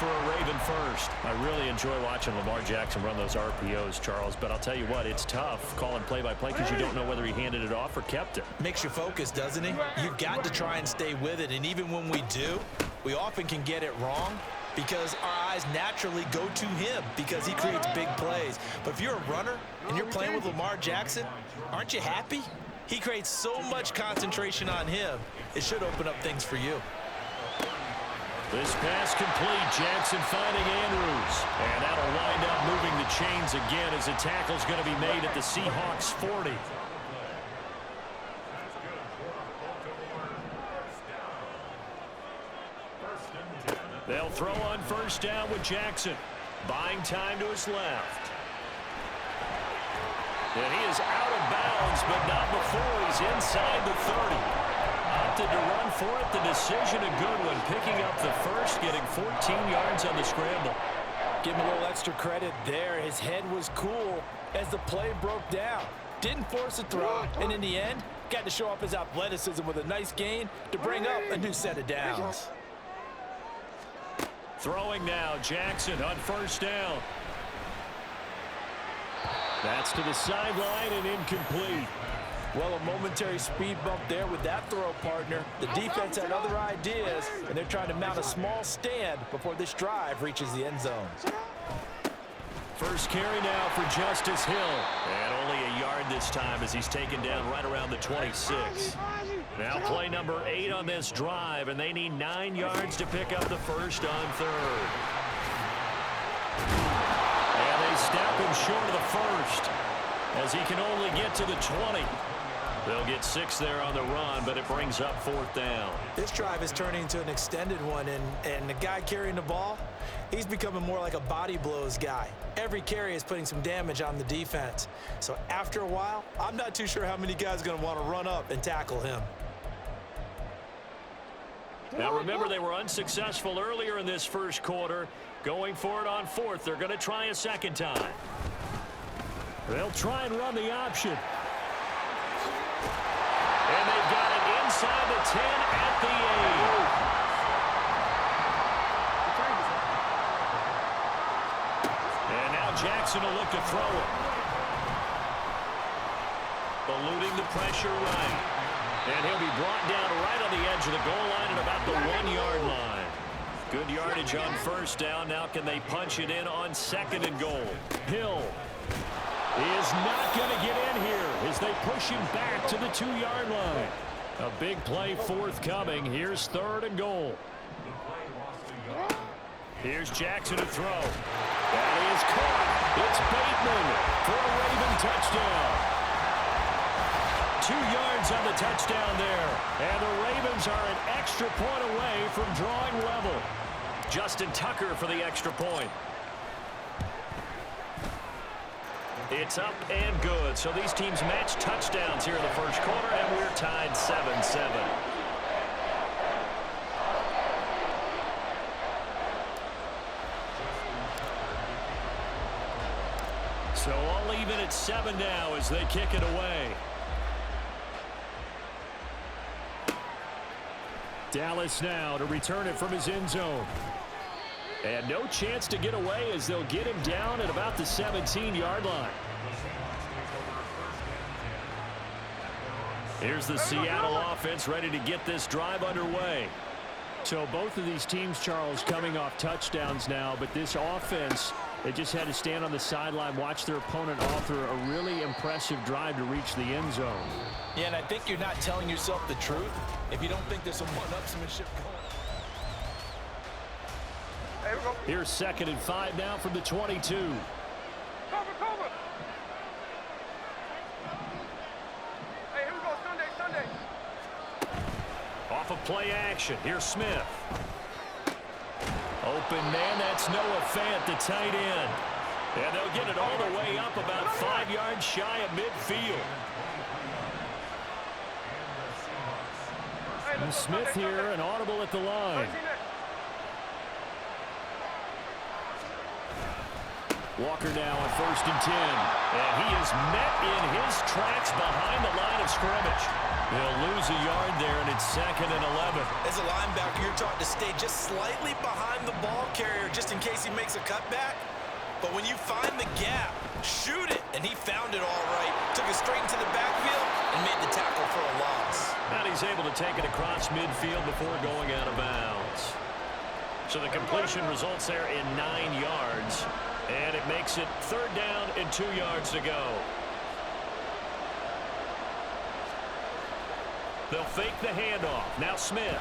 for a Raven first. I really enjoy watching Lamar Jackson run those RPOs, Charles, but I'll tell you what, it's tough calling play-by-play because you don't know whether he handed it off or kept it. Makes you focus, doesn't he? You've got to try and stay with it, and even when we do, we often can get it wrong because our eyes naturally go to him because he creates big plays. But if you're a runner and you're playing with Lamar Jackson, aren't you happy? He creates so much concentration on him, it should open up things for you. This pass complete. Jackson finding Andrews. And that'll wind up moving the chains again as a tackle's going to be made at the Seahawks 40. They'll throw on first down with Jackson. Buying time to his left. And he is out of bounds, but not before he's inside the 30. Opted to run for it. The decision a good one. Picking up the first, getting 14 yards on the scramble. Give him a little extra credit there. His head was cool as the play broke down. Didn't force a throw, and in the end, got to show off his athleticism with a nice gain to bring up a new set of downs. Throwing now, Jackson on first down. That's to the sideline and incomplete. Well, a momentary speed bump there with that throw, partner. The defense had other ideas, and they're trying to mount a small stand before this drive reaches the end zone. First carry now for Justice Hill. And only a yard this time as he's taken down right around the 26. Now play number 8 on this drive, and they need 9 yards to pick up the first on third. And they snap him short of the first as he can only get to the 20. They'll get 6 there on the run, but it brings up fourth down. This drive is turning into an extended one, and the guy carrying the ball, he's becoming more like a body blows guy. Every carry is putting some damage on the defense. So after a while, I'm not too sure how many guys are going to want to run up and tackle him. Now remember, they were unsuccessful earlier in this first quarter. Going for it on fourth. They're going to try a second time. They'll try and run the option. And they've got it inside the 10 at the 8. And now Jackson will look to throw it. Eluding the pressure right. And he'll be brought down right on the edge of the goal line at about the 1-yard line. Good yardage on first down. Now can they punch it in on second and goal? Hill is not going to get in here as they push him back to the 2-yard line. A big play forthcoming. Here's third and goal. Here's Jackson to throw. That is caught. It's Bateman for a Raven touchdown. 2 yards on the touchdown there. And the Ravens are an extra point away from drawing level. Justin Tucker for the extra point. It's up and good. So these teams match touchdowns here in the first quarter, and we're tied 7-7. So all even at 7 now as they kick it away. Dallas now to return it from his end zone. And no chance to get away as they'll get him down at about the 17-yard line. Here's the Seattle offense ready to get this drive underway. So both of these teams, Charles, coming off touchdowns now, but this offense, they just had to stand on the sideline, watch their opponent offer a really impressive drive to reach the end zone. Yeah, and I think you're not telling yourself the truth if you don't think there's some one-upsmanship going. Here's 2nd and 5 now from the 22. Cover. Hey, here we go. Sunday. Off of play action. Here's Smith. Open man. That's Noah Fant, the tight end. And they'll get it all the way up about 5 yards shy of midfield. And Smith here, an audible at the line. Walker now on 1st and 10. And he is met in his tracks behind the line of scrimmage. He'll lose a yard there, and it's 2nd and 11. As a linebacker, you're taught to stay just slightly behind the ball carrier just in case he makes a cutback. But when you find the gap, shoot it. And he found it all right. Took it straight into the backfield and made the tackle for a loss. And he's able to take it across midfield before going out of bounds. So the completion results there in 9 yards. And it makes it 3rd down and 2 yards to go. They'll fake the handoff. Now Smith.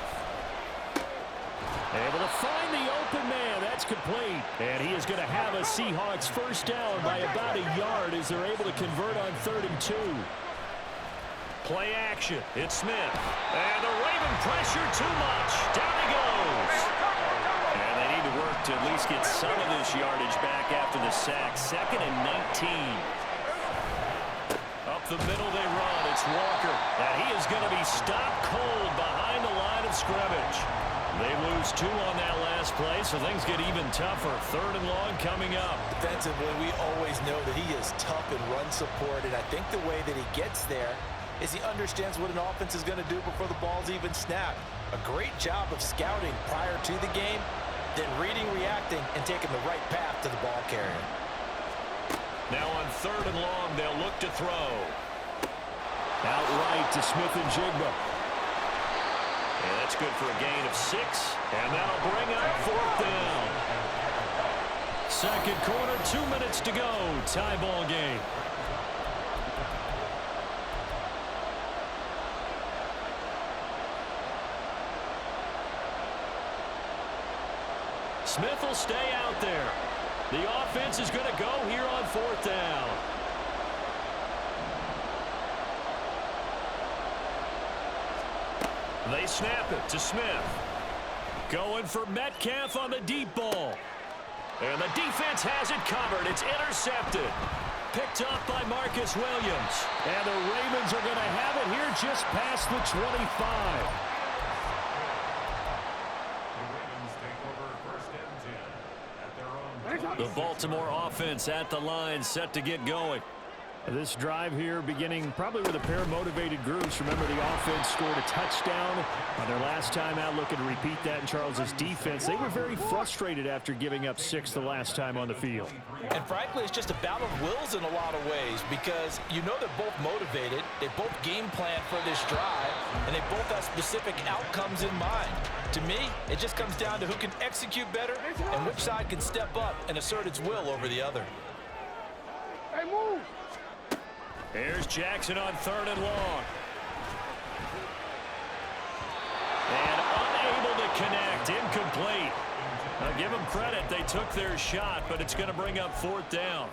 Able to find the open man. That's complete. And he is going to have a Seahawks 1st down by about a yard as they're able to convert on 3rd and 2. Play action. It's Smith. And the Raven pressure too much. Down he goes. And they need to work to at least get some of this yardage back after the sack. 2nd and 19. Up the middle they run. It's Walker. And he is going to be stopped cold behind the line of scrimmage. They lose 2 on that last play, so things get even tougher. 3rd and long coming up. Defensively, we always know that he is tough in run support, and I think the way that he gets there is he understands what an offense is going to do before the ball's even snapped. A great job of scouting prior to the game, then reading, reacting, and taking the right path to the ball carrier. Now on 3rd and long, they'll look to throw. Outright to Smith and Jigba. And that's good for a gain of 6. And that'll bring up 4th down. 2nd quarter, 2 minutes to go. Tie ball game. Smith will stay out there. The offense is going to go here on 4th down. They snap it to Smith. Going for Metcalf on the deep ball. And the defense has it covered. It's intercepted. Picked up by Marcus Williams. And the Ravens are going to have it here just past the 25. The Baltimore offense at the line, set to get going. This drive here beginning probably with a pair of motivated groups. Remember, the offense scored a touchdown on their last time out, looking to repeat that in Charles's defense. They were very frustrated after giving up 6 the last time on the field. And frankly, it's just a battle of wills in a lot of ways because you know they're both motivated, they both game plan for this drive, and they both have specific outcomes in mind. To me, it just comes down to who can execute better and which side can step up and assert its will over the other. Hey, move! Here's Jackson on 3rd and long. And unable to connect, incomplete. Now give them credit, they took their shot, but it's going to bring up 4th down.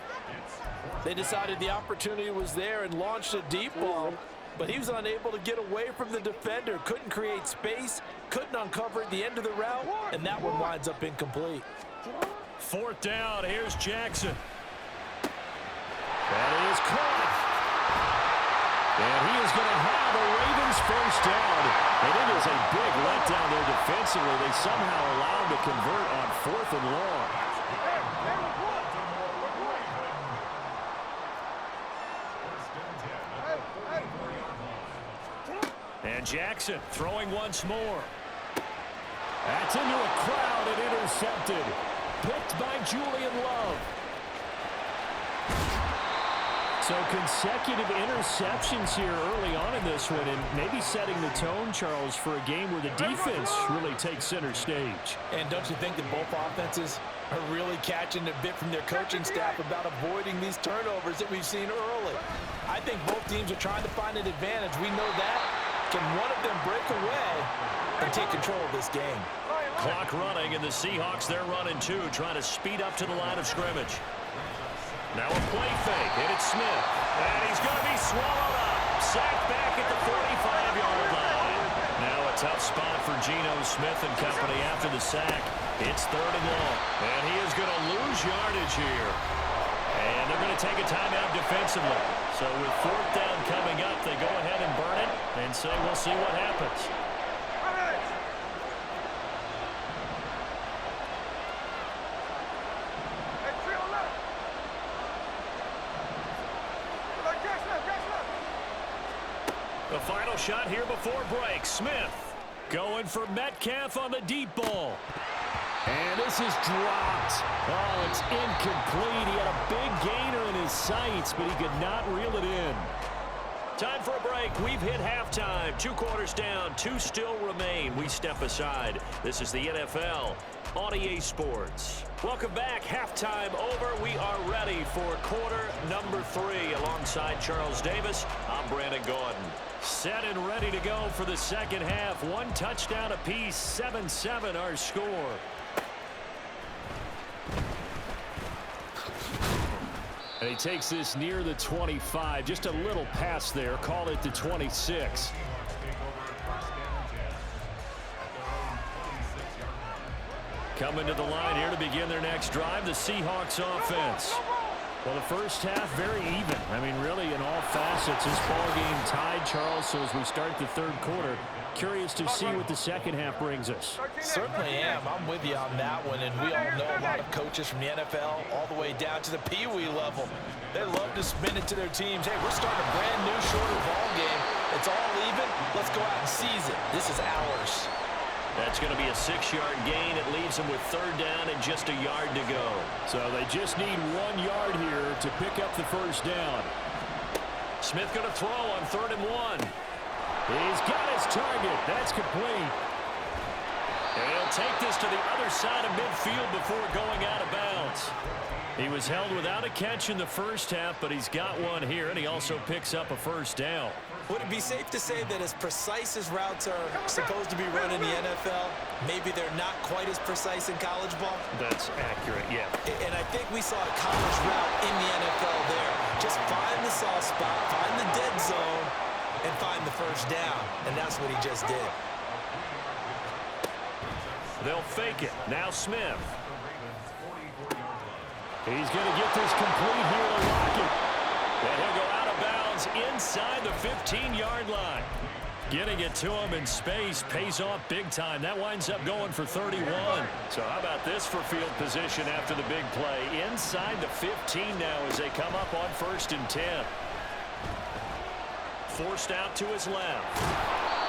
They decided the opportunity was there and launched a deep ball, but he was unable to get away from the defender, couldn't create space, couldn't uncover at the end of the route, and that one winds up incomplete. 4th down, here's Jackson. That is caught. And he is going to have a Ravens 1st down. And it is a big letdown there defensively. They somehow allowed him to convert on 4th and long. And Jackson throwing once more. That's into a crowd and intercepted. Picked by Julian Love. So consecutive interceptions here early on in this one, and maybe setting the tone, Charles, for a game where the defense really takes center stage. And don't you think that both offenses are really catching a bit from their coaching staff about avoiding these turnovers that we've seen early? I think both teams are trying to find an advantage. We know that. Can one of them break away and take control of this game? Clock running, and the Seahawks, they're running too, trying to speed up to the line of scrimmage. Now a play fake, and it's Smith. And he's going to be swallowed up. Sacked back at the 45-yard line. Now a tough spot for Geno Smith and company after the sack. It's 3rd and long. And he is going to lose yardage here. And they're going to take a timeout defensively. So with 4th down coming up, they go ahead and burn it and say we'll see what happens. The final shot here before break. Smith going for Metcalf on the deep ball. And this is dropped. Oh, it's incomplete. He had a big gainer in his sights, but he could not reel it in. Time for a break. We've hit halftime. 2 quarters down. 2 still remain. We step aside. This is the NFL on EA Sports. Welcome back. Halftime over. We are ready for quarter number 3. Alongside Charles Davis, I'm Brandon Gordon. Set and ready to go for the second half. 1 touchdown apiece. 7-7 our score. And he takes this near the 25. Just a little pass there. Call it the 26. Coming to the line here to begin their next drive, the Seahawks offense. Well, the first half, very even. I mean, really, in all facets, this ball game tied, Charles. So as we start the third quarter, curious to see what the second half brings us. Certainly am. I'm with you on that one. And we all know a lot of coaches from the NFL all the way down to the Pee-wee level. They love to spin it to their teams. Hey, we're starting a brand new shorter ball game. It's all even. Let's go out and seize it. This is ours. That's going to be a 6-yard gain. It leaves them with third down and just a yard to go. So they just need 1 yard here to pick up the first down. Smith going to throw on 3rd and 1. He's got his target. That's complete. And he'll take this to the other side of midfield before going out of bounds. He was held without a catch in the first half, but he's got one here, and he also picks up a first down. Would it be safe to say that as precise as routes are supposed to be run in the NFL, maybe they're not quite as precise in college ball? That's accurate, yeah. And I think we saw a college route in the NFL there. Just find the soft spot, find the dead zone, and find the first down. And that's what he just did. They'll fake it. Now Smith. He's going to get this complete here to Lockett. And he'll go out of bounds inside the 15-yard line. Getting it to him in space pays off big time. That winds up going for 31. So how about this for field position after the big play? Inside the 15 now as they come up on 1st and 10. Forced out to his left.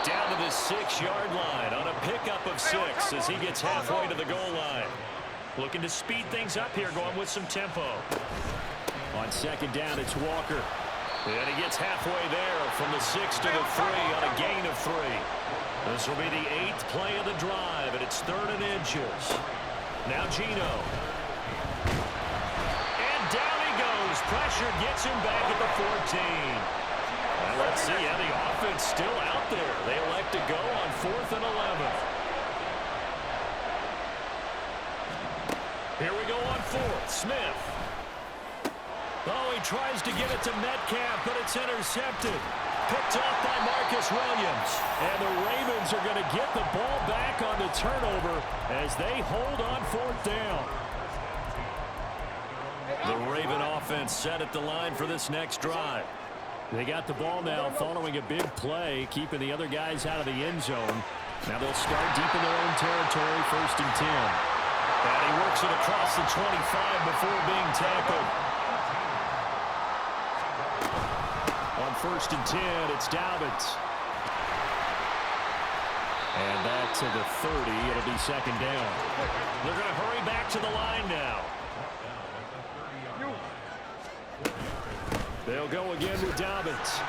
Down to the 6-yard line on a pickup of 6 as he gets halfway to the goal line. Looking to speed things up here, going with some tempo. On 2nd down, it's Walker. And he gets halfway there from the 6 to the 3 on a gain of 3. This will be the 8th play of the drive, and it's 3rd and inches. Now Gino. And down he goes. Pressure gets him back at the 14. And let's see, the offense still out there. They elect to go on 4th and 11. Here we go on 4th. Smith. Oh, he tries to get it to Metcalf, but it's intercepted. Picked off by Marcus Williams. And the Ravens are going to get the ball back on the turnover as they hold on 4th down. The Raven offense set at the line for this next drive. They got the ball now following a big play, keeping the other guys out of the end zone. Now they'll start deep in their own territory, 1st and 10. And he works it across the 25 before being tackled. On 1st and 10, it's Dobbins. And back to the 30. It'll be 2nd down. They're going to hurry back to the line now. They'll go again with Dobbins.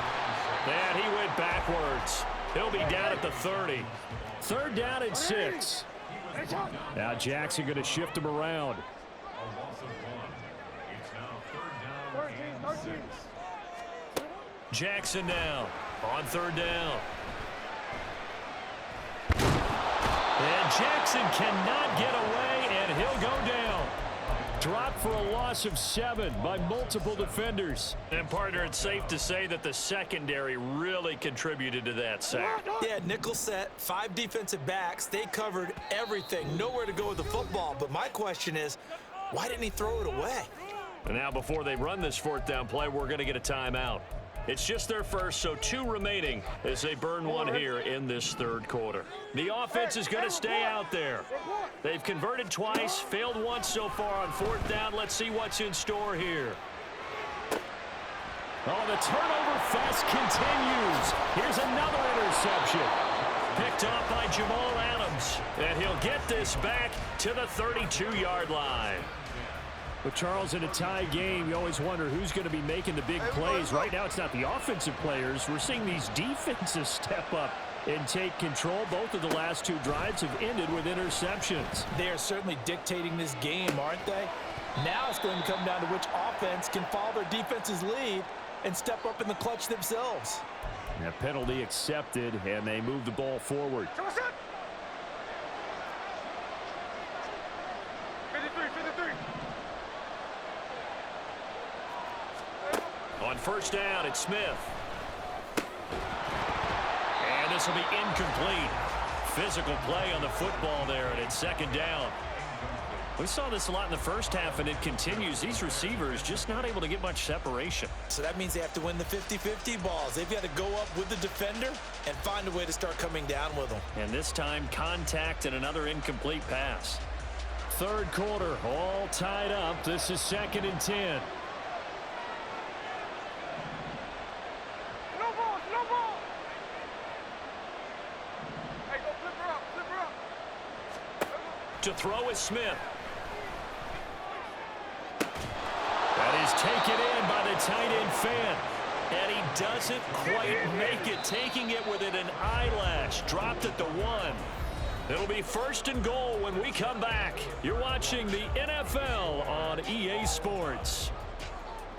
And he went backwards. He'll be down at the 30. 3rd down and 6. Now Jackson going to shift him around. Jackson now on 3rd down. And Jackson cannot get away, and he'll go down. Dropped for a loss of 7 by multiple defenders. And, partner, it's safe to say that the secondary really contributed to that sack. Yeah, nickel set, 5 defensive backs. They covered everything. Nowhere to go with the football. But my question is, why didn't he throw it away? And now before they run this 4th down play, we're going to get a timeout. It's just their first, so 2 remaining as they burn one here in this 3rd quarter. The offense is going to stay out there. They've converted twice, failed once so far on 4th down. Let's see what's in store here. Oh, the turnover fest continues. Here's another interception. Picked off by Jamal Adams. And he'll get this back to the 32-yard line. But Charles, in a tie game, you always wonder who's going to be making the big plays. Right now, it's not the offensive players. We're seeing these defenses step up and take control. Both of the last two drives have ended with interceptions. They are certainly dictating this game, aren't they? Now it's going to come down to which offense can follow their defense's lead and step up in the clutch themselves. That penalty accepted, and they move the ball forward. 53. On first down, it's Smith. And this will be incomplete. Physical play on the football there, and it's second down. We saw this a lot in the first half, and it continues. These receivers just not able to get much separation. So that means they have to win the 50-50 balls. They've got to go up with the defender and find a way to start coming down with them. And this time, contact and another incomplete pass. Third quarter, all tied up. This is 2nd and 10. No ball. Hey, go flip her up. To throw is Smith. That is taken in by the tight end Fan. And he doesn't quite make it, taking it within an eyelash. Dropped at the 1. It'll be 1st and goal when we come back. You're watching the NFL on EA Sports.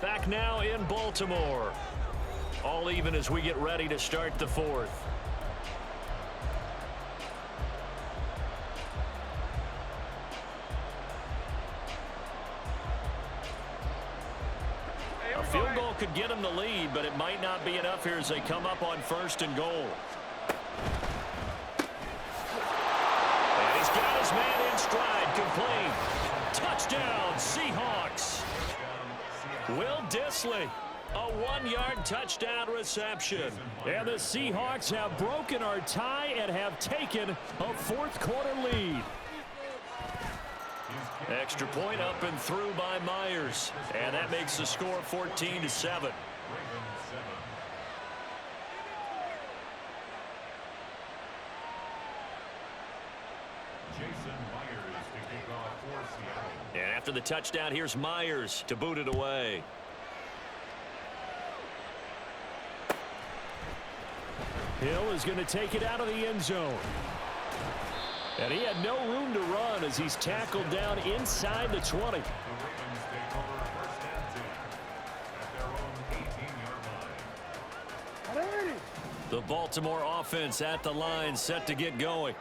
Back now in Baltimore. All even as we get ready to start the 4th. A field goal could get them the lead, but it might not be enough here as they come up on 1st and goal. And he's got his man in stride, complete. Touchdown, Seahawks. Will Dissly, a 1-yard touchdown reception. And the Seahawks have broken our tie and have taken a 4th quarter lead. Extra point up and through by Myers. And that makes the score 14-7. And after the touchdown, here's Myers to boot it away. Hill is going to take it out of the end zone. And he had no room to run as he's tackled down inside the 20. The Baltimore offense at the line, set to get going.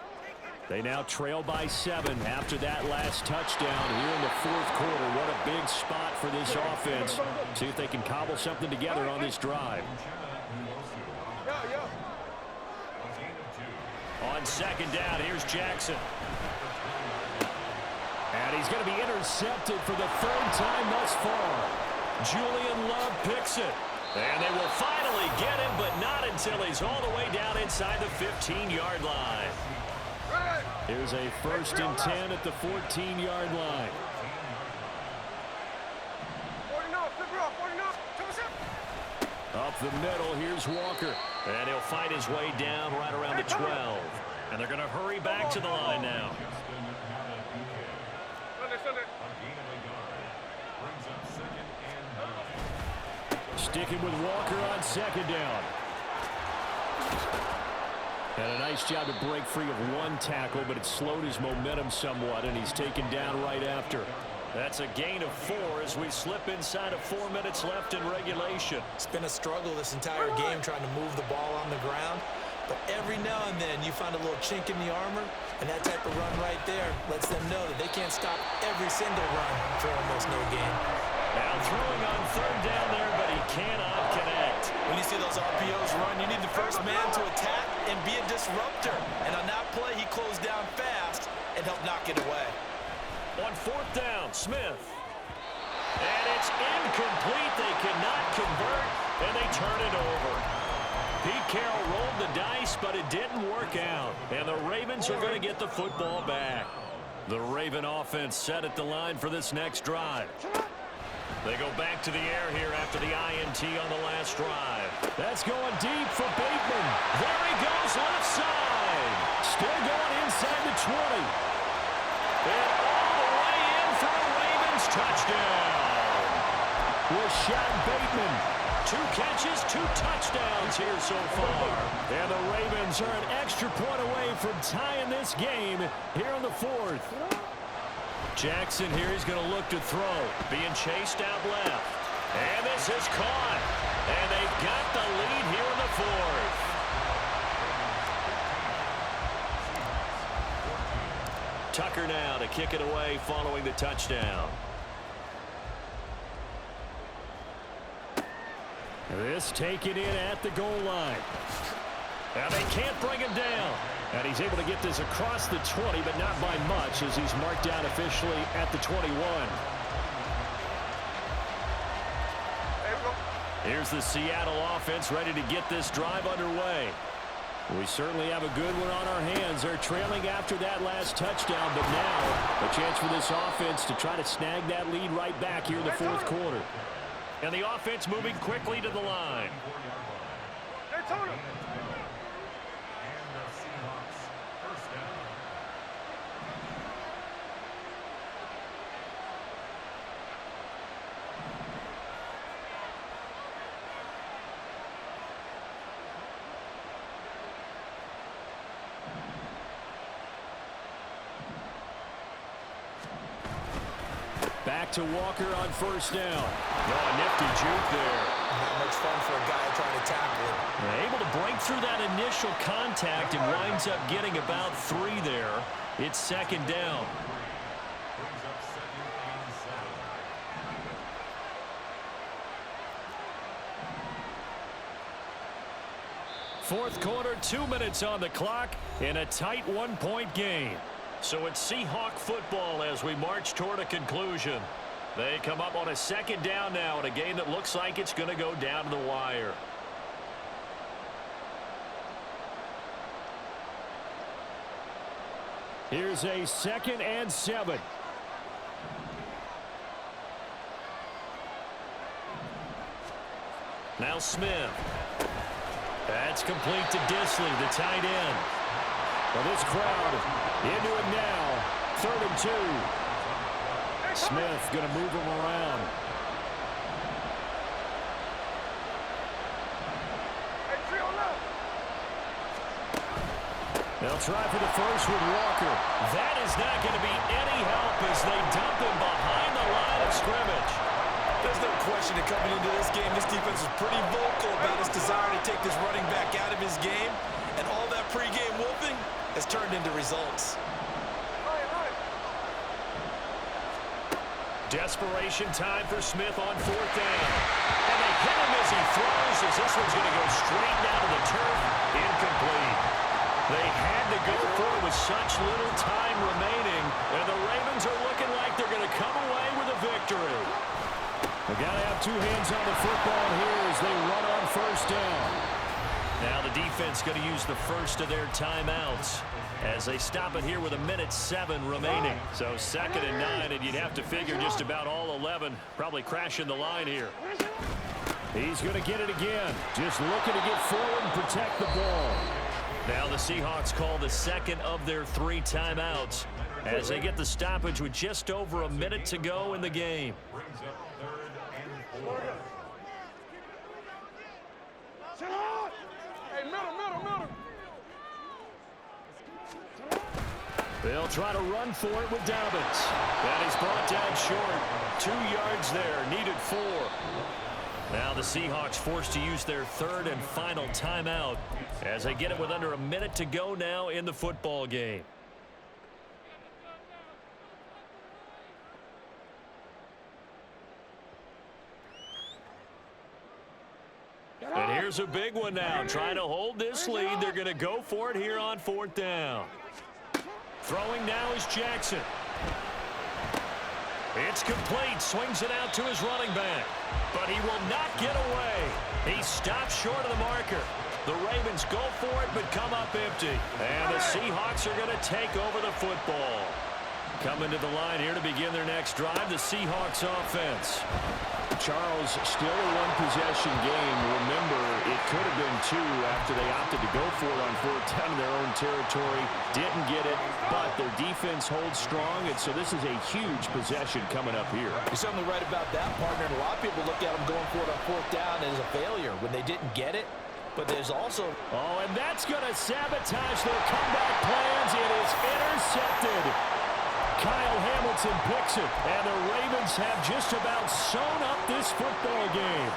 They now trail by 7 after that last touchdown here in the 4th quarter. What a big spot for this offense. See if they can cobble something together on this drive. On 2nd down, here's Jackson. And he's going to be intercepted for the 3rd time thus far. Julian Love picks it. And they will finally get him, but not until he's all the way down inside the 15-yard line. Here's a 1st and 10 at the 14-yard line. Up the middle, here's Walker. And he'll fight his way down right around the 12. And they're going to hurry back to the line now. Sticking with Walker on 2nd down. And a nice job to break free of one tackle, but it slowed his momentum somewhat, and he's taken down right after. That's a gain of 4 as we slip inside of 4 minutes left in regulation. It's been a struggle this entire game trying to move the ball on the ground. But every now and then you find a little chink in the armor, and that type of run right there lets them know that they can't stop every single run for almost no gain. Now throwing on 3rd down there, but he cannot connect. When you see those RPOs run, you need the first man to attack and be a disruptor. And on that play, he closed down fast and helped knock it away. On 4th down, Smith. And it's incomplete. They cannot convert, and they turn it over. Pete Carroll rolled the dice, but it didn't work out. And the Ravens are going to get the football back. The Raven offense set at the line for this next drive. They go back to the air here after the INT on the last drive. That's going deep for Bateman. There he goes, left side. Still going inside the 20. And all the way in for a Ravens touchdown. Rashad Bateman. 2 catches, 2 touchdowns here so far. And the Ravens are an extra point away from tying this game here in the 4th. Jackson here, he's going to look to throw. Being chased out left. And this is caught. And they've got the lead here in the 4th. Tucker now to kick it away following the touchdown. This taken in at the goal line. Now they can't bring him down. And he's able to get this across the 20, but not by much as he's marked down officially at the 21. Here's the Seattle offense ready to get this drive underway. We certainly have a good one on our hands. They're trailing after that last touchdown, but now a chance for this offense to try to snag that lead right back here in the 4th quarter. And the offense moving quickly to the line. Back to Walker on 1st down. Oh, nifty juke there. Not much fun for a guy trying to tackle it. Able to break through that initial contact and winds up getting about 3 there. It's 2nd down. Fourth quarter, 2 minutes on the clock in a tight 1-point game. So it's Seahawk football as we march toward a conclusion. They come up on a 2nd down now in a game that looks like it's going to go down to the wire. Here's a 2nd and 7. Now Smith. That's complete to Disley, the tight end. Well, this crowd into it now. 3rd and 2. Smith going to move him around. They'll try for the first with Walker. That is not going to be any help as they dump him behind the line of scrimmage. There's no question that coming into this game, this defense was pretty vocal about its desire to take this running back out of his game. And all that pregame wolfing has turned into results. Desperation time for Smith on 4th down. And they hit him as he throws as this one's going to go straight down to the turf. Incomplete. They had to go for it with such little time remaining. And the Ravens are looking like they're going to come away with a victory. They've got to have 2 hands on the football here as they run on 1st down. Now the defense going to use the first of their timeouts as they stop it here with 1:07 remaining. So 2nd and 9, and you'd have to figure just about all 11 probably crashing the line here. He's going to get it again. Just looking to get forward and protect the ball. Now the Seahawks call the 2nd of their 3 timeouts as they get the stoppage with just over a minute to go in the game. They'll try to run for it with Dobbins. That is brought down short. 2 yards there, needed 4. Now the Seahawks forced to use their 3rd and final timeout as they get it with under a minute to go now in the football game. And here's a big one now. Trying to hold this lead. They're going to go for it here on 4th down. Throwing now is Jackson. It's complete. Swings it out to his running back. But he will not get away. He stops short of the marker. The Ravens go for it but come up empty. And the Seahawks are going to take over the football. Coming to the line here to begin their next drive, the Seahawks offense. Charles, still a one-possession game. Remember, it could have been two after they opted to go for it on fourth down in their own territory. Didn't get it, but their defense holds strong, and so this is a huge possession coming up here. You're certainly right about that, partner. And a lot of people look at them going for it on fourth down as a failure when they didn't get it. But there's also... Oh, and that's going to sabotage their comeback plans. It is intercepted. Kyle Hamilton picks it, and the Ravens have just about sewn up this football game.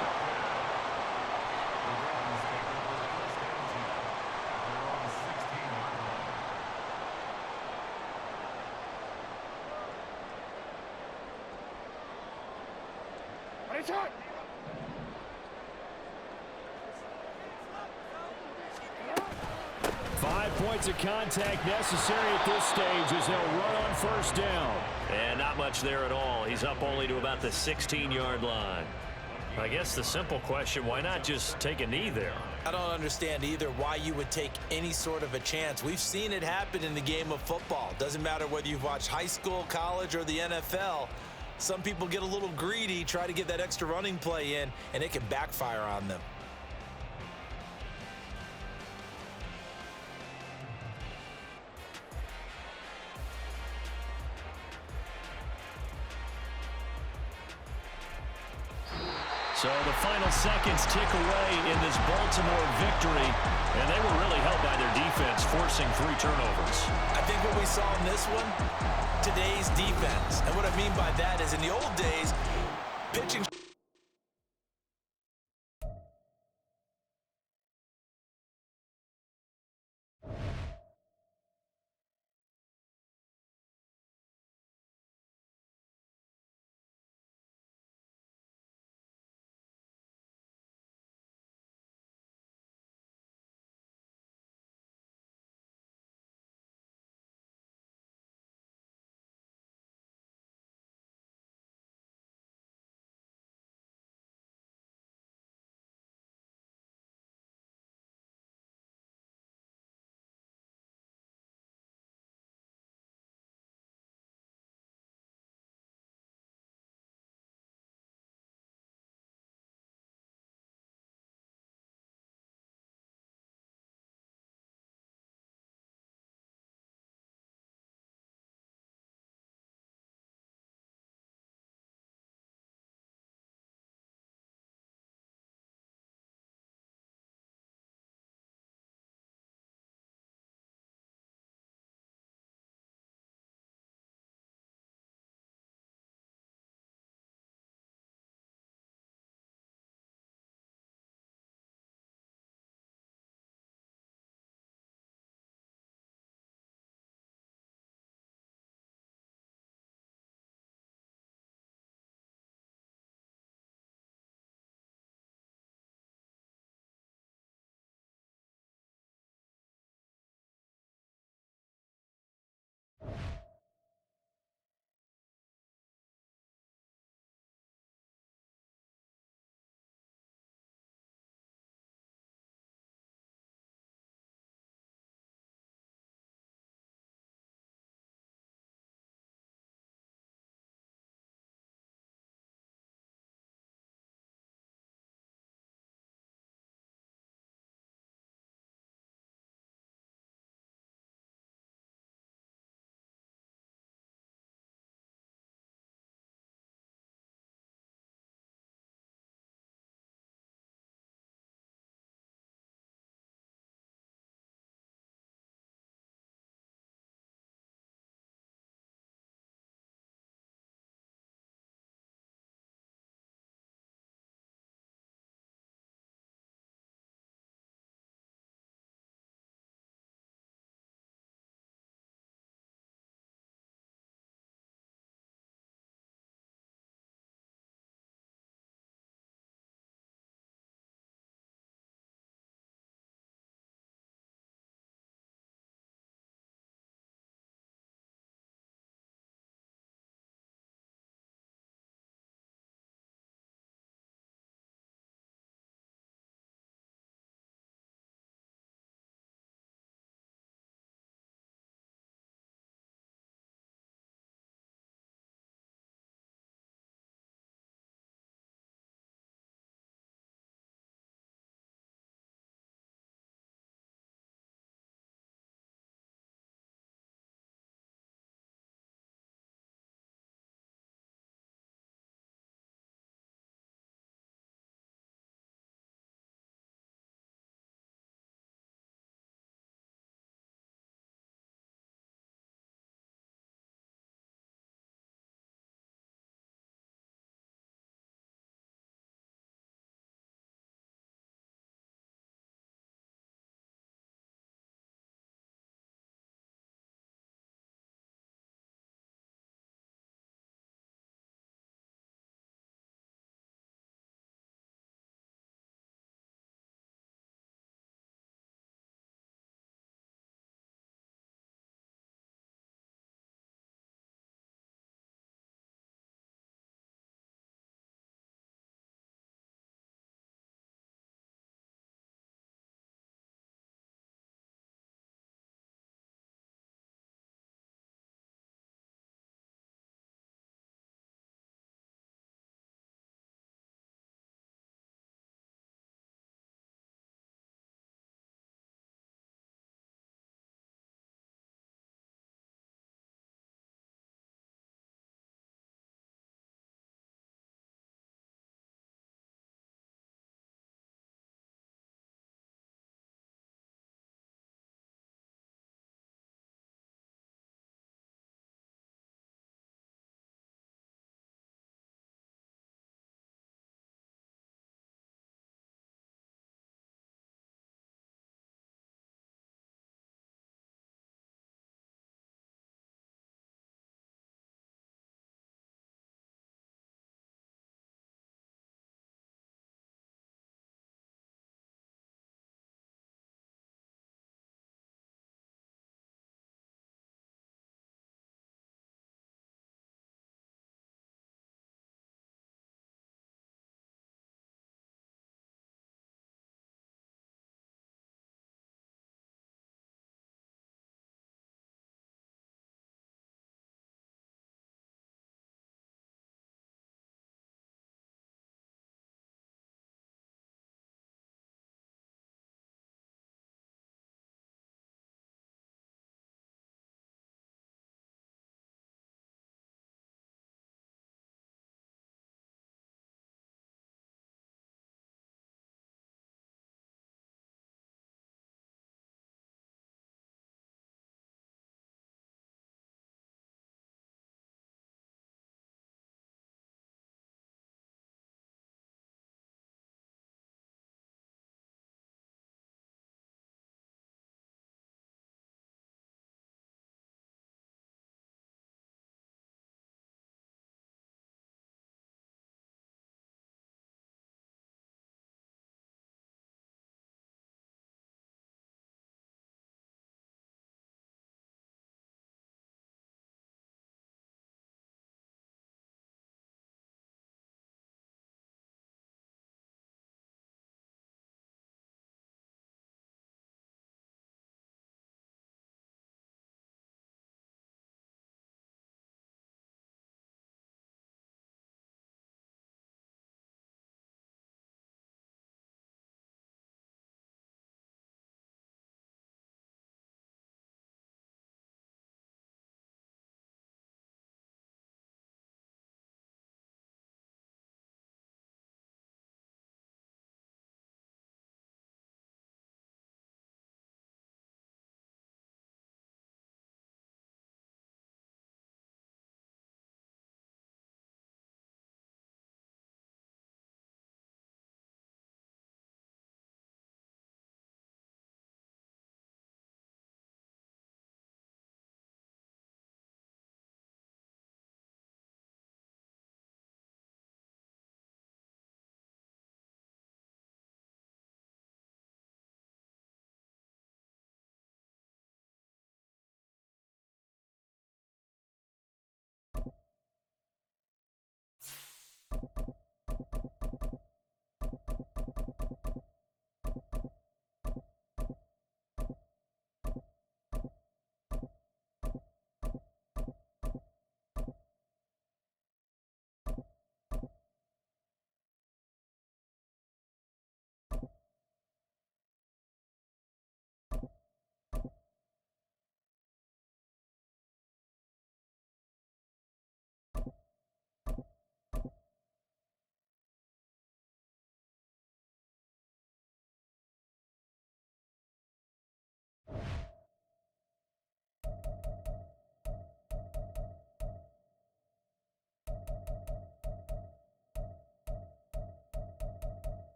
Nice shot. Points of contact necessary at this stage as they'll run on first down. And not much there at all. He's up only to about the 16-yard line. I guess the simple question, why not just take a knee there? I don't understand either why you would take any sort of a chance. We've seen it happen in the game of football. Doesn't matter whether you've watched high school, college, or the NFL. Some people get a little greedy, try to get that extra running play in, and it can backfire on them. So the final seconds tick away in this Baltimore victory, and they were really helped by their defense, forcing 3 turnovers. I think what we saw in this one, today's defense. And what I mean by that is in the old days, pitching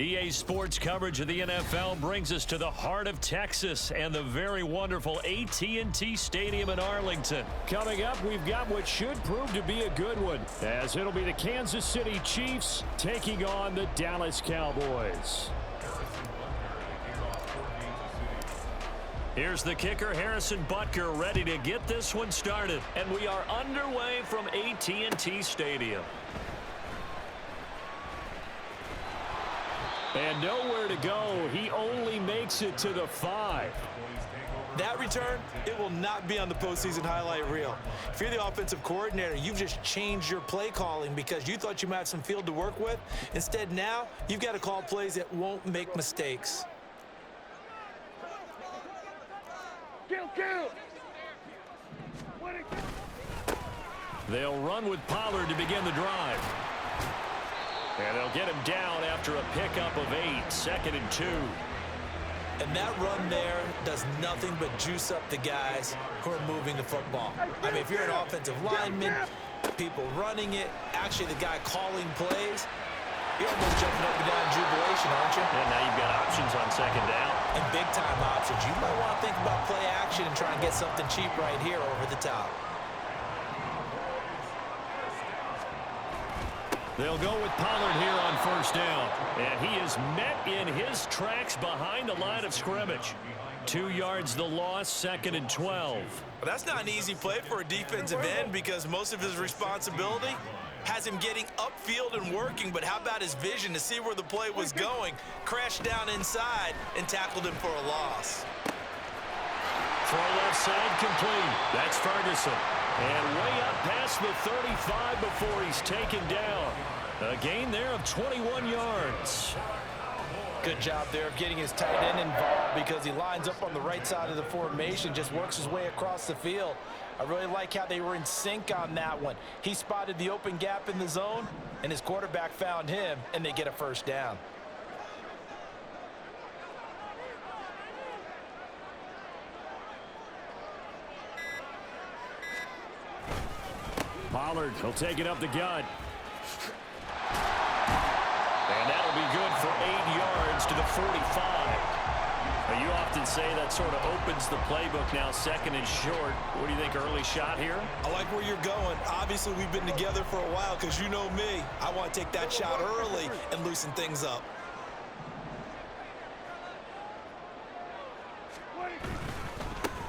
EA Sports coverage of the NFL brings us to the heart of Texas and the very wonderful AT&T Stadium in Arlington. Coming up, we've got what should prove to be a good one, as it'll be the Kansas City Chiefs taking on the Dallas Cowboys. Here's the kicker, Harrison Butker, ready to get this one started. And we are underway from AT&T Stadium. And nowhere to go. He only makes it to the 5. That return, it will not be on the postseason highlight reel. If you're the offensive coordinator, you've just changed your play calling because you thought you might have some field to work with. Instead, now, you've got to call plays that won't make mistakes. They'll run with Pollard to begin the drive. And they'll get him down after a pickup of 8, 2nd and 2. And that run there does nothing but juice up the guys who are moving the football. I mean, if you're an offensive lineman, people running it, actually the guy calling plays, you're almost jumping up and down in jubilation, aren't you? And now you've got options on 2nd down. And big-time options. You might want to think about play action and try and get something cheap right here over the top. They'll go with Pollard here on 1st down. And he is met in his tracks behind the line of scrimmage. 2 yards the loss, 2nd and 12. Well, that's not an easy play for a defensive end because most of his responsibility has him getting upfield and working, but how about his vision to see where the play was going, crashed down inside, and tackled him for a loss. Throw left side complete. That's Ferguson. And way up past the 35 before he's taken down. A gain there of 21 yards. Good job there of getting his tight end involved because he lines up on the right side of the formation, just works his way across the field. I really like how they were in sync on that one. He spotted the open gap in the zone, and his quarterback found him, and they get a 1st down. Pollard, he'll take it up the gut. And that'll be good for 8 yards to the 45. Now, you often say that sort of opens the playbook now, 2nd and short. What do you think, early shot here? I like where you're going. Obviously, we've been together for a while because you know me. I want to take that shot early and loosen things up.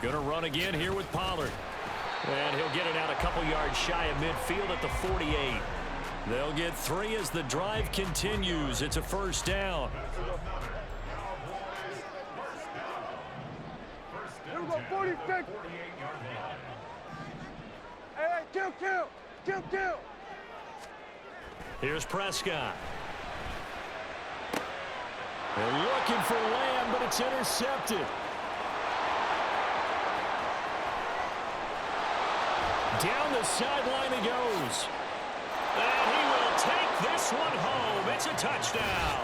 Going to run again here with Pollard. And he'll get it out a couple yards shy of midfield at the 48. They'll get 3 as the drive continues. It's a 1st down. Number 46. Hey, kill. Here's Prescott. They're looking for Lamb, but it's intercepted. Down the sideline he goes. And he will take this one home. It's a touchdown.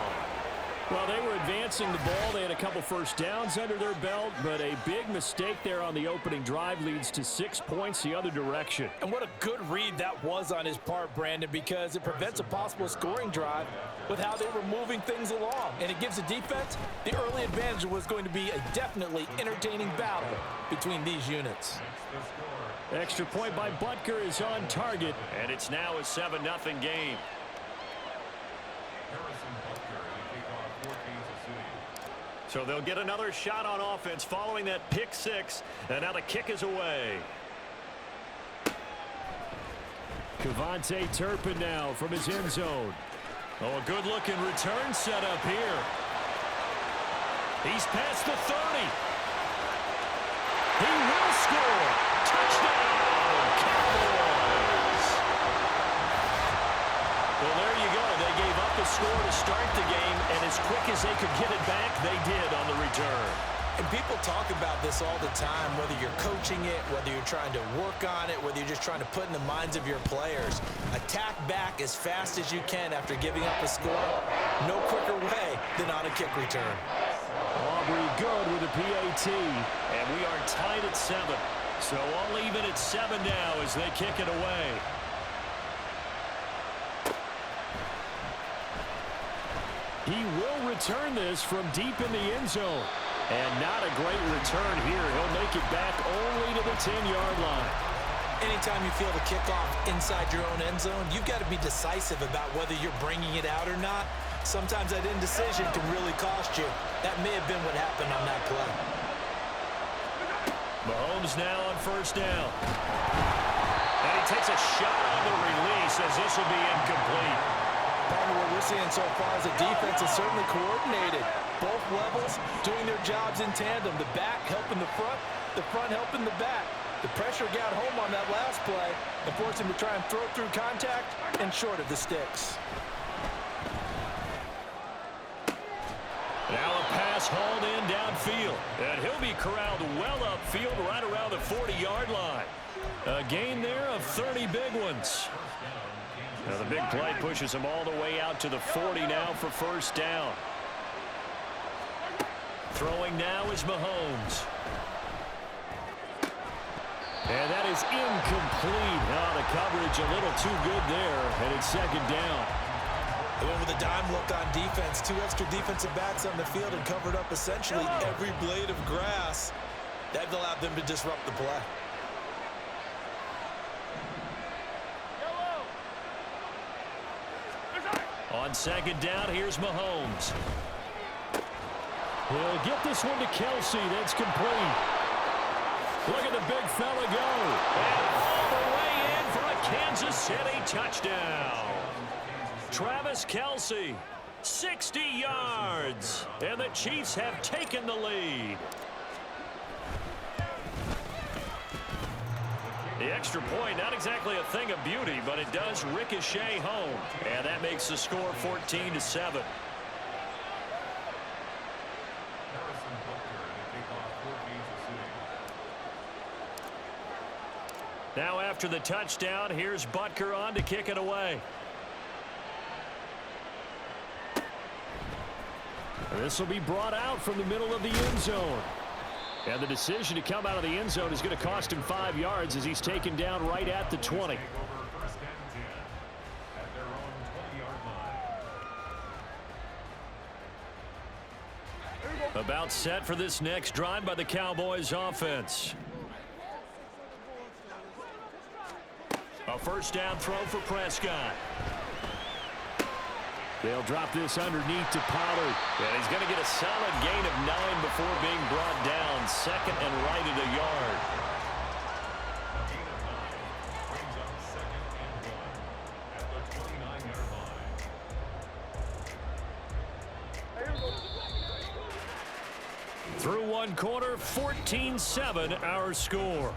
Well, they were advancing the ball. They had a couple 1st downs under their belt, but a big mistake there on the opening drive leads to 6 points the other direction. And what a good read that was on his part, Brandon, because it prevents a possible scoring drive with how they were moving things along. And it gives the defense the early advantage. Was going to be a definitely entertaining battle between these units. Extra point by Butker is on target. And it's now a 7-0 game. So they'll get another shot on offense following that pick 6. And now the kick is away. Kevontae Turpin now from his end zone. Oh, a good-looking return set up here. He's past the 30. He will score. Touchdown, Cowboys. Well, there you go. They gave up the score to start the game, and as quick as they could get it back, they did on the return. And people talk about this all the time, whether you're coaching it, whether you're trying to work on it, whether you're just trying to put in the minds of your players. Attack back as fast as you can after giving up a score. No quicker way than on a kick return. Aubrey good with a PAT. And we are tied at 7. So all even at 7 now as they kick it away. He will return this from deep in the end zone. And not a great return here. He'll make it back only to the 10-yard line. Anytime you feel the kickoff inside your own end zone, you've got to be decisive about whether you're bringing it out or not. Sometimes that indecision can really cost you. That may have been what happened on that play. Mahomes now on first down. And he takes a shot on the release as this will be incomplete. Part of what we're seeing so far is the defense is certainly coordinated. Both levels doing their jobs in tandem. The back helping the front helping the back. The pressure got home on that last play and forced him to try and throw through contact and short of the sticks. Now a pass hauled in downfield. And he'll be corralled well upfield right around the 40-yard line. A gain there of 30 big ones. Now the big play pushes him all the way out to the 40 now for first down. Throwing now is Mahomes. And that is incomplete. Oh, the coverage a little too good there, and it's second down. They went with a dime look on defense. 2 extra defensive backs on the field and covered up essentially every blade of grass. That allowed them to disrupt the play. On second down, here's Mahomes. He'll get this one to Kelsey. That's complete. Look at the big fella go. And all the way in for a Kansas City touchdown. Travis Kelsey, 60 yards. And the Chiefs have taken the lead. The extra point, not exactly a thing of beauty, but it does ricochet home. And that makes the score 14-7. Now after the touchdown, here's Butker on to kick it away. This will be brought out from the middle of the end zone. And the decision to come out of the end zone is going to cost him 5 yards as he's taken down right at the 20. About set for this next drive by the Cowboys offense. A first down throw for Prescott. They'll drop this underneath to Pollard. And he's going to get a solid gain of 9 before being brought down. Second and right at a yard. Through one quarter, 14-7 our score.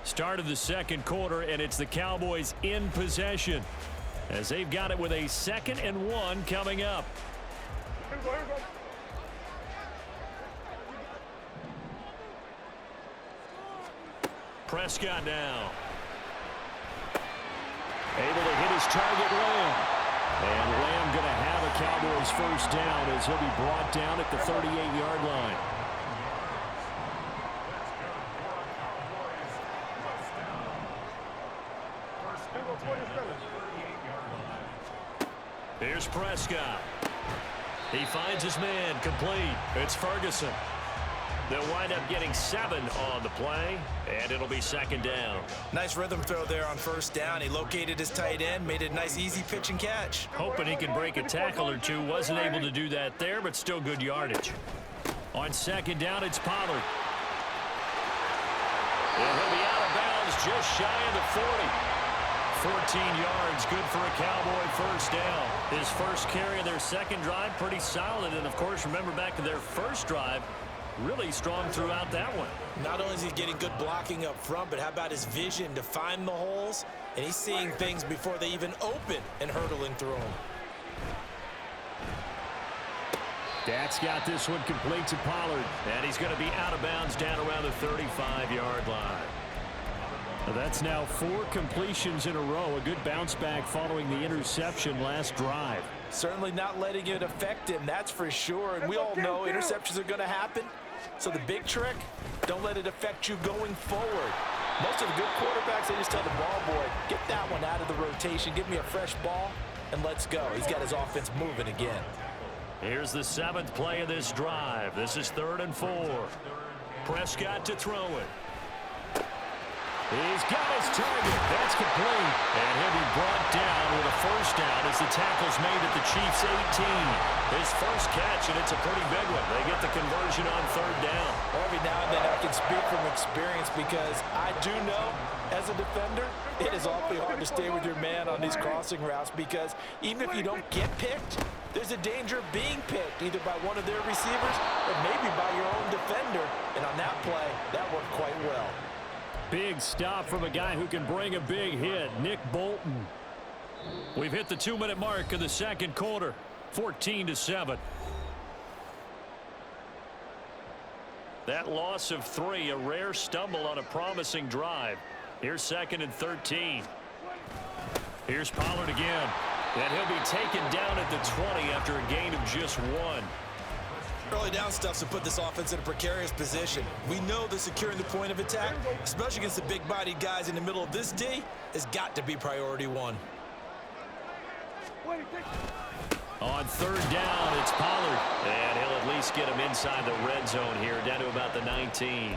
Start of the second quarter, and it's the Cowboys in possession as they've got it with a 2nd and 1 coming up. Prescott now. Able to hit his target, Lamb. And Lamb going to have a Cowboys first down as he'll be brought down at the 38-yard line. Here's Prescott. He finds his man, complete. It's Ferguson. They'll wind up getting 7 on the play, and it'll be second down. Nice rhythm throw there on first down. He located his tight end, made it a nice easy pitch and catch. Hoping he can break a tackle or two. Wasn't able to do that there, but still good yardage. On second down, it's Pollard. And he'll be out of bounds just shy of the 40. 14 yards, good for a Cowboy first down. His first carry of their second drive, pretty solid. And, of course, remember back to their first drive, really strong throughout that one. Not only is he getting good blocking up front, but how about his vision to find the holes? And he's seeing things before they even open and hurdling through them. Dak's got this one complete to Pollard. And he's going to be out of bounds down around the 35-yard line. That's now 4 completions in a row. A good bounce back following the interception last drive. Certainly not letting it affect him, that's for sure. And we all know interceptions are going to happen. So the big trick, don't let it affect you going forward. Most of the good quarterbacks, they just tell the ball boy, get that one out of the rotation, give me a fresh ball, and let's go. He's got his offense moving again. Here's the 7th play of this drive. This is 3rd and 4. Prescott to throw it. He's got his target. That's complete. And he'll be brought down with a first down as the tackle's made at the Chiefs' 18. His first catch, and it's a pretty big one. They get the conversion on 3rd down. Every now and then I can speak from experience because I do know, as a defender, it is awfully hard to stay with your man on these crossing routes because even if you don't get picked, there's a danger of being picked either by one of their receivers or maybe by your own defender. And on that play, that worked quite well. Big stop from a guy who can bring a big hit, Nick Bolton. We've hit the 2-minute mark of the 2nd quarter, 14-7. That loss of 3, a rare stumble on a promising drive. Here's 2nd and 13. Here's Pollard again. And he'll be taken down at the 20 after a gain of just 1. Early down stuff's to put this offense in a precarious position. We know that securing the point of attack, especially against the big-bodied guys in the middle of this D, has got to be priority 1. On 3rd down, it's Pollard. And he'll at least get him inside the red zone here, down to about the 19.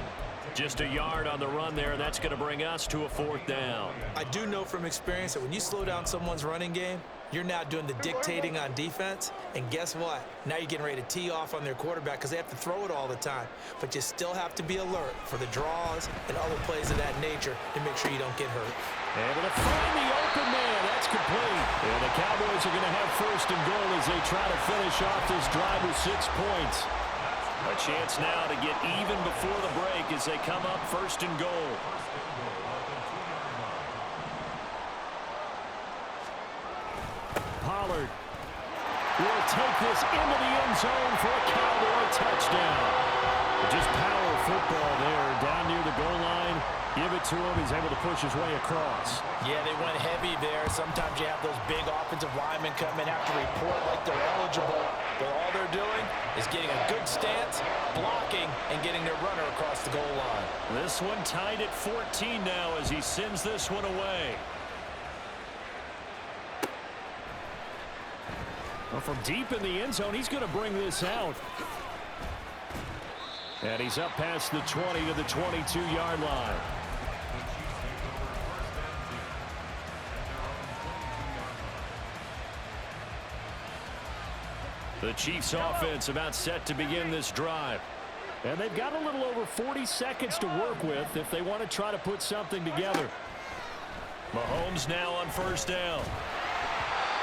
Just a yard on the run there. That's going to bring us to a 4th down. I do know from experience that when you slow down someone's running game, you're now doing the dictating on defense. And guess what? Now you're getting ready to tee off on their quarterback because they have to throw it all the time. But you still have to be alert for the draws and other plays of that nature to make sure you don't get hurt. Able to find the open man. That's complete. And the Cowboys are going to have 1st and goal as they try to finish off this drive with 6 points. A chance now to get even before the break as they come up 1st and goal. Pollard will take this into the end zone for a Cowboy touchdown. Just power football there down near the goal line. Give it to him. He's able to push his way across. Yeah, they went heavy there. Sometimes you have those big offensive linemen come in, have to report like they're eligible. But all they're doing is getting a good stance, blocking, and getting their runner across the goal line. This one tied at 14 now as he sends this one away. Well, from deep in the end zone, he's going to bring this out. And he's up past the 20 to the 22-yard line. The Chiefs offense about set to begin this drive. And they've got a little over 40 seconds to work with if they want to try to put something together. Mahomes now on 1st down.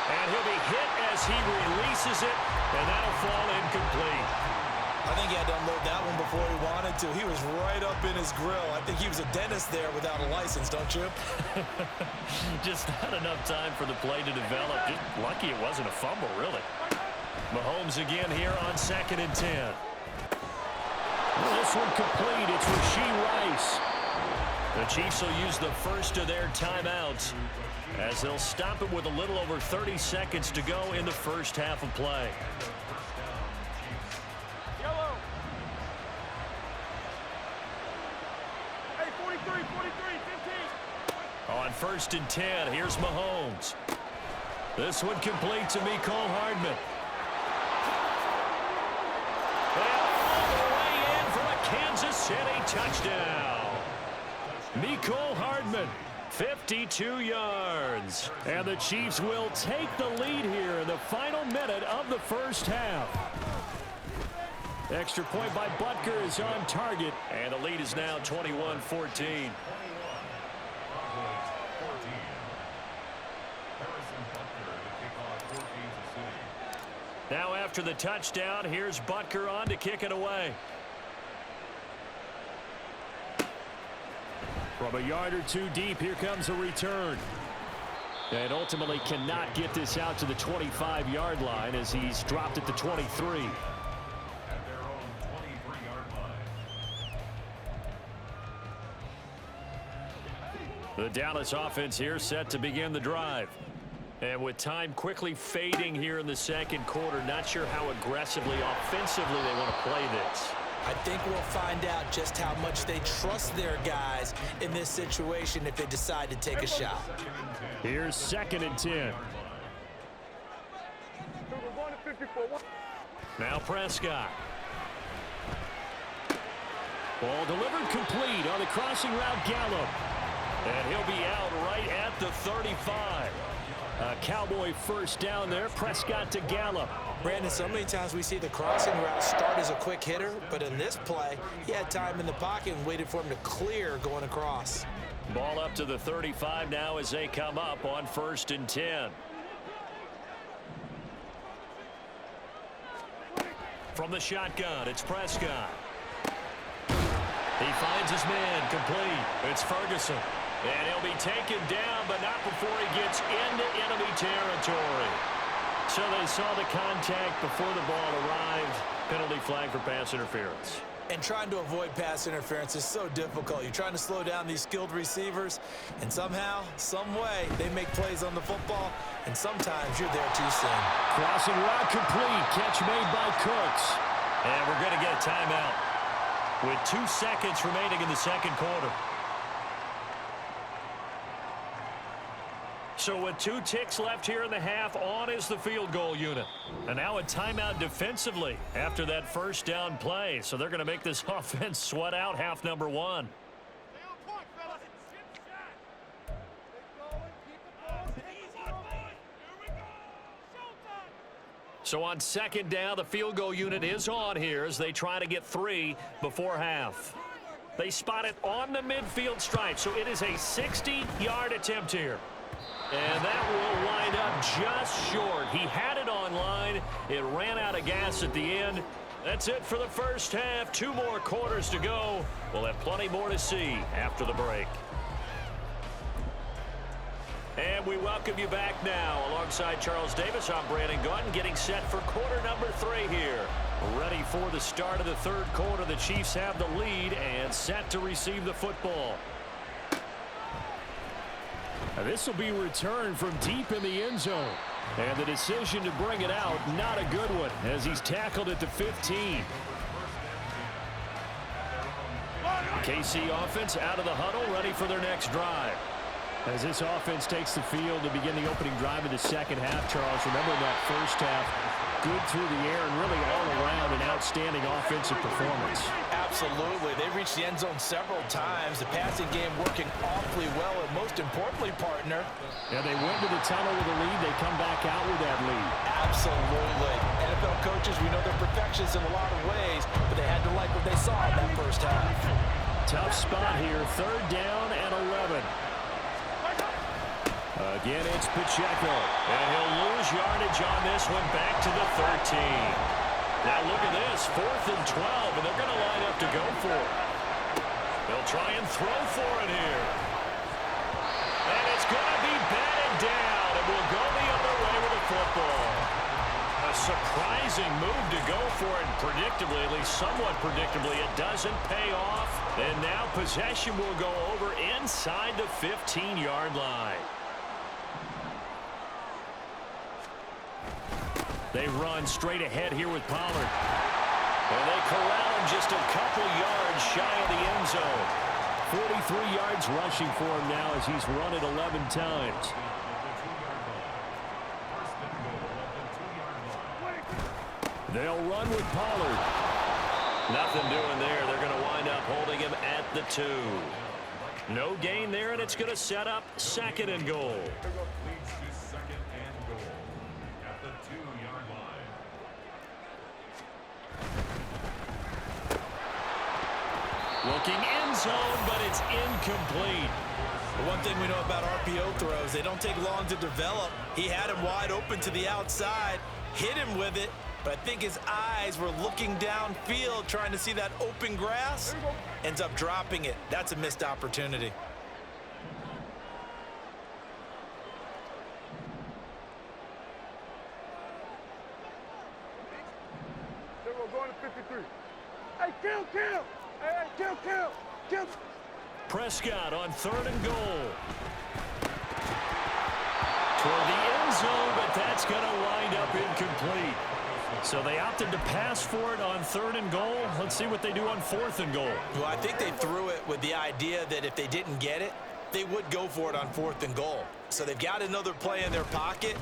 And he'll be hit as he releases it, and that'll fall incomplete. I think he had to unload that one before he wanted to. He was right up in his grill. I think he was a dentist there without a license, don't you? Just not enough time for the play to develop. Just lucky it wasn't a fumble, really. Mahomes again here on 2nd and 10. This one complete. It's Rashee Rice. The Chiefs will use the first of their timeouts as they'll stop it with a little over 30 seconds to go in the first half of play. Yellow. Hey, 43, 15. On 1st and 10, here's Mahomes. This one complete to Mecole Hardman. Kansas City touchdown. Mecole Hardman, 52 yards. And the Chiefs will take the lead here in the final minute of the first half. Extra point by Butker is on target, and the lead is now 21-14. Now after the touchdown, here's Butker on to kick it away. From a yard or two deep, here comes a return. And ultimately cannot get this out to the 25-yard line as he's dropped at the 23. The Dallas offense here set to begin the drive. And with time quickly fading here in the second quarter, not sure how aggressively, offensively they want to play this. I think we'll find out just how much they trust their guys in this situation if they decide to take a shot. Here's 2nd and 10. Now Prescott. Ball delivered complete on the crossing route, Gallup. And he'll be out right at the 35. A Cowboy first down there. Prescott to Gallup. Brandon, so many times we see the crossing route start as a quick hitter, but in this play, he had time in the pocket and waited for him to clear going across. Ball up to the 35 now as they come up on 1st and 10. From the shotgun, it's Prescott. He finds his man complete. It's Ferguson. And he'll be taken down, but not before he gets into enemy territory. So they saw the contact before the ball arrived. Penalty flag for pass interference. And trying to avoid pass interference is so difficult. You're trying to slow down these skilled receivers, and somehow, some way, they make plays on the football, and sometimes you're there too soon. Crossing route complete. Catch made by Cooks. And we're going to get a timeout with 2 seconds remaining in the second quarter. So with 2 ticks left here in the half, on is the field goal unit. And now a timeout defensively after that first down play. So they're going to make this offense sweat out half number 1. So on 2nd down, the field goal unit is on here as they try to get 3 before half. They spot it on the midfield stripe, so it is a 60-yard attempt here. And that will wind up just short. He had it on line. It ran out of gas at the end. That's it for the first half. 2 more quarters to go. We'll have plenty more to see after the break. And we welcome you back now. Alongside Charles Davis, I'm Brandon Gaudin, getting set for quarter number 3 here. Ready for the start of the third quarter. The Chiefs have the lead and set to receive the football. This will be returned from deep in the end zone. And the decision to bring it out, not a good one, as he's tackled at the 15. KC offense out of the huddle, ready for their next drive. As this offense takes the field to begin the opening drive of the second half, Charles, remember that first half, good through the air and really all around an outstanding offensive performance. Absolutely. They reached the end zone several times. The passing game working awfully well, and most importantly, partner. Yeah, they went to the tunnel with a lead. They come back out with that lead. Absolutely. NFL coaches, we know they're perfectionists in a lot of ways, but they had to like what they saw in that first half. Tough spot here. 3rd down and 11. Again, it's Pacheco. And he'll lose yardage on this one back to the 13. Now look at this, 4th and 12, and they're going to line up to go for it. They'll try and throw for it here. And it's going to be batted down, and we'll go the other way with the football. A surprising move to go for it, and predictably, at least somewhat predictably, it doesn't pay off. And now possession will go over inside the 15-yard line. They run straight ahead here with Pollard. And they corral him just a couple yards shy of the end zone. 43 yards rushing for him now as he's run it 11 times. They'll run with Pollard. Nothing doing there. They're going to wind up holding him at the 2. No gain there, and it's going to set up 2nd and goal. Looking end zone, but it's incomplete. The one thing we know about RPO throws, they don't take long to develop. He had him wide open to the outside, hit him with it, but I think his eyes were looking downfield, trying to see that open grass. Ends up dropping it. That's a missed opportunity. Going to 53. Hey, kill! Hey, kill! Prescott on 3rd and goal. Toward the end zone, but that's going to wind up incomplete. So they opted to pass for it on 3rd and goal. Let's see what they do on 4th and goal. Well, I think they threw it with the idea that if they didn't get it, they would go for it on 4th and goal. So they've got another play in their pocket.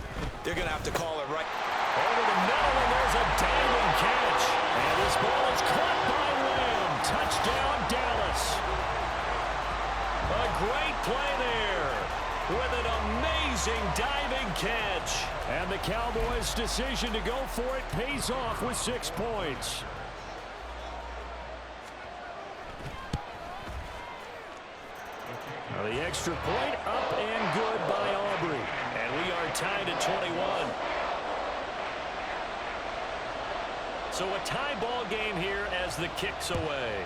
They're going to have to call it right. Over the middle, and there's a diving catch. And this ball is caught by Lamb. Touchdown, Dallas. A great play there with an amazing diving catch. And the Cowboys' decision to go for it pays off with 6 points. Now the extra point up and good by Aubrey. And we are tied at 21. So a tie ball game here as the kick's away.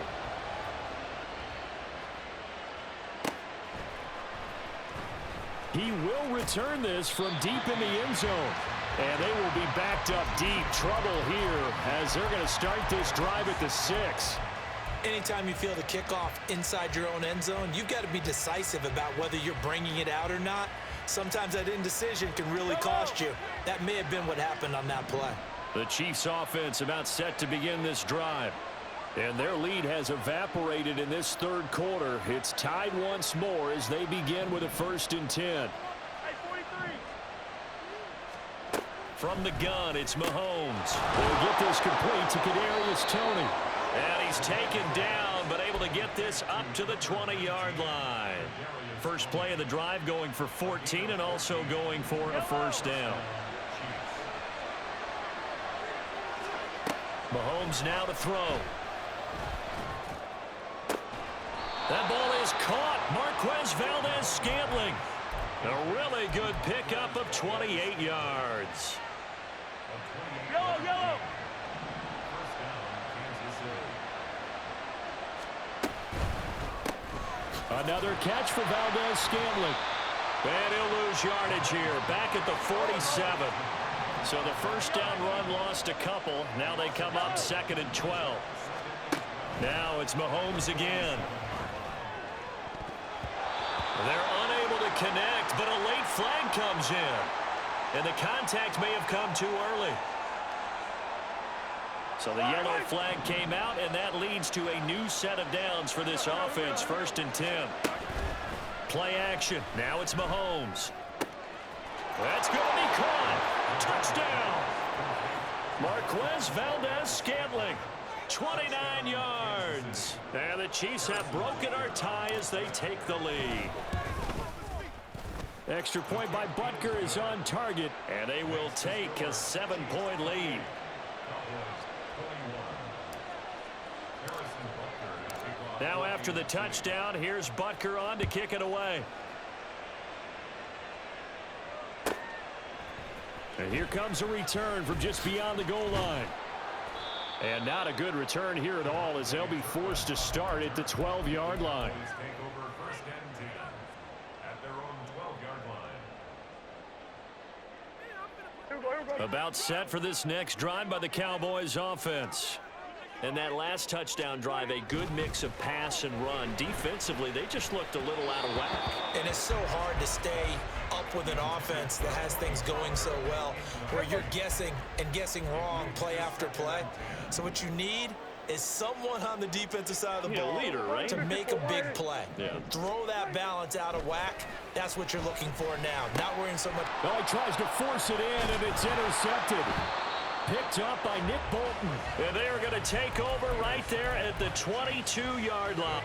He will return this from deep in the end zone. And they will be backed up deep. Trouble here as they're going to start this drive at the 6. Anytime you feel the kickoff inside your own end zone, you've got to be decisive about whether you're bringing it out or not. Sometimes that indecision can really cost you. That may have been what happened on that play. The Chiefs offense about set to begin this drive. And their lead has evaporated in this 3rd quarter. It's tied once more as they begin with a 1st and 10. From the gun, it's Mahomes. They'll get this complete to Kadarius Toney. And he's taken down, but able to get this up to the 20-yard line. First play of the drive going for 14 and also going for a 1st down. Mahomes now to throw. That ball is caught. Marquez Valdez-Scantling. A really good pickup of 28 yards. Yellow. Another catch for Valdez-Scantling. And he'll lose yardage here. Back at the 47. So the 1st down run lost a couple. Now they come up 2nd and 12. Now it's Mahomes again. They're unable to connect, but a late flag comes in. And the contact may have come too early. So the yellow flag came out, and that leads to a new set of downs for this offense. 1st and 10. Play action. Now it's Mahomes. That's going to be caught. Touchdown. Marquez Valdez-Scantling. 29 yards. And the Chiefs have broken our tie as they take the lead. Extra point by Butker is on target, and they will take a 7-point lead. Now after the touchdown, here's Butker on to kick it away. And here comes a return from just beyond the goal line. And not a good return here at all as they'll be forced to start at the 12-yard line. About set for this next drive by the Cowboys offense. And that last touchdown drive, a good mix of pass and run. Defensively, they just looked a little out of whack. And it's so hard to stay up with an offense that has things going so well, where you're guessing and guessing wrong play after play. So what you need is someone on the defensive side of the ball leader, right? to make a big play. Yeah. Throw that balance out of whack. That's what you're looking for now. Not worrying so much. Well, he tries to force it in, and it's intercepted. Picked up by Nick Bolton. And they are going to take over right there at the 22-yard line.